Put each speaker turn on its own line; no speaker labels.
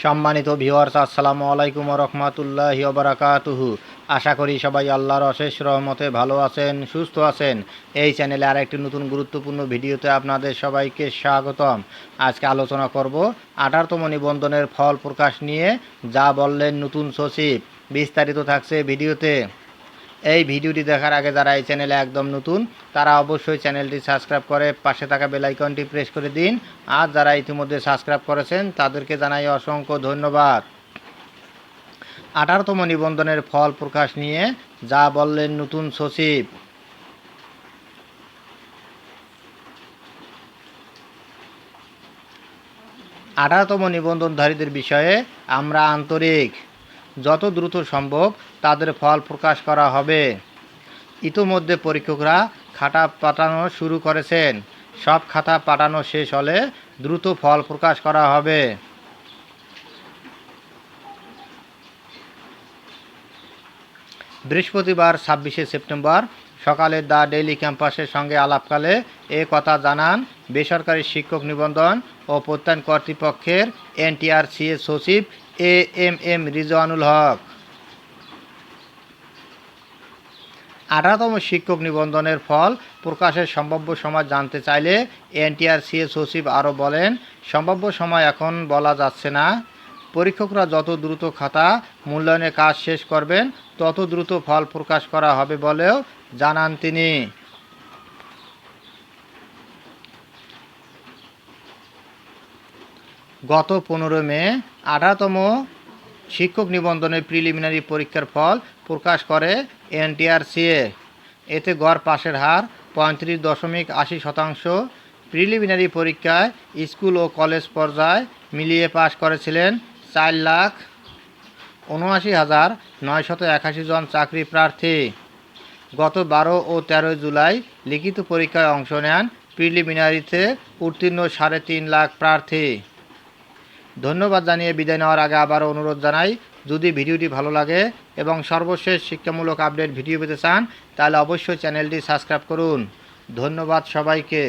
সম্মানিত ভিউয়ার্স, আসসালামু আলাইকুম ওয়া রাহমাতুল্লাহি ওয়া বারাকাতুহু। আশা করি সবাই আল্লাহর অশেষ রহমতে ভালো আছেন, সুস্থ আছেন। এই চ্যানেলে আরেকটি নতুন গুরুত্বপূর্ণ ভিডিওতে আপনাদের সবাইকে স্বাগতম। আজকে আলোচনা করব 18তম নিবন্ধনের ফল প্রকাশ নিয়ে যা বললেন নতুন সচিব। বিস্তারিত থাকছে ভিডিওতে। এই ভিডিওটি দেখার আগে যারা এই চ্যানেলে একদম নতুন তারা অবশ্যই চ্যানেলটি সাবস্ক্রাইব করে পাশে থাকা বেল আইকনটি প্রেস করে দিন। আর যারা ইতিমধ্যে সাবস্ক্রাইব করেছেন তাদেরকে জানাই অসংখ্য ধন্যবাদ। 18তম নিবন্ধনের ফল প্রকাশ নিয়ে যা বললেন নতুন সচিব। 18তম নিবন্ধনধারীদের বিষয়ে আমরা আন্তরিক। যত দ্রুত সম্ভব তাদের ফল প্রকাশ করা হবে। ইতোমধ্যে পরীক্ষকরা খাতা পাঠানো শুরু করেছেন। সব খাতা পাঠানো শেষ হলে দ্রুত ফল প্রকাশ করা হবে। বৃহস্পতিবার 26শে সেপ্টেম্বর সকালে দ্য ডেইলি ক্যাম্পাসের সঙ্গে আলাপকালে এ কথা জানান বেসরকারি শিক্ষক নিবন্ধন ও প্রত্যয়ন কর্তৃপক্ষের এনটিআরসিএ সচিব এএমএম রিজওয়ানুল হক। 18তম শিক্ষক নিবন্ধনের ফল প্রকাশের সম্ভাব্য সময় জানতে চাইলে এনটিআরসিএ সচিব আরও বলেন, সম্ভাব্য সময় এখন বলা যাচ্ছে না। পরীক্ষকরা যত দ্রুত খাতা মূল্যায়নের কাজ শেষ করবেন তত দ্রুত ফল প্রকাশ করা হবে বলেও জানান তিনি। গত 15 মে 18তম শিক্ষক নিবন্ধনের প্রিলিমিনারি পরীক্ষার ফল প্রকাশ করে এনটিআরসিএ। এতে গড় পাশের হার 35.80%। প্রিলিমিনারি পরীক্ষায় স্কুল ও কলেজ পর্যায়ে মিলিয়ে পাশ করেছিলেন 4,79,981 জন চাকরি প্রার্থী। গত 12 ও 13 জুলাই লিখিত পরীক্ষায় অংশ নেন প্রিলিমিনারিতে উত্তীর্ণ 3.5 লাখ প্রার্থী। ধন্যবাদ জানিয়ে বিদায় নেওয়ার আগে আবারও অনুরোধ জানাই, যদি ভিডিওটি ভালো লাগে এবং সর্বশেষ শিক্ষামূলক আপডেট ভিডিও পেতে চান তাহলে অবশ্যই চ্যানেলটি সাবস্ক্রাইব করুন। ধন্যবাদ সবাইকে।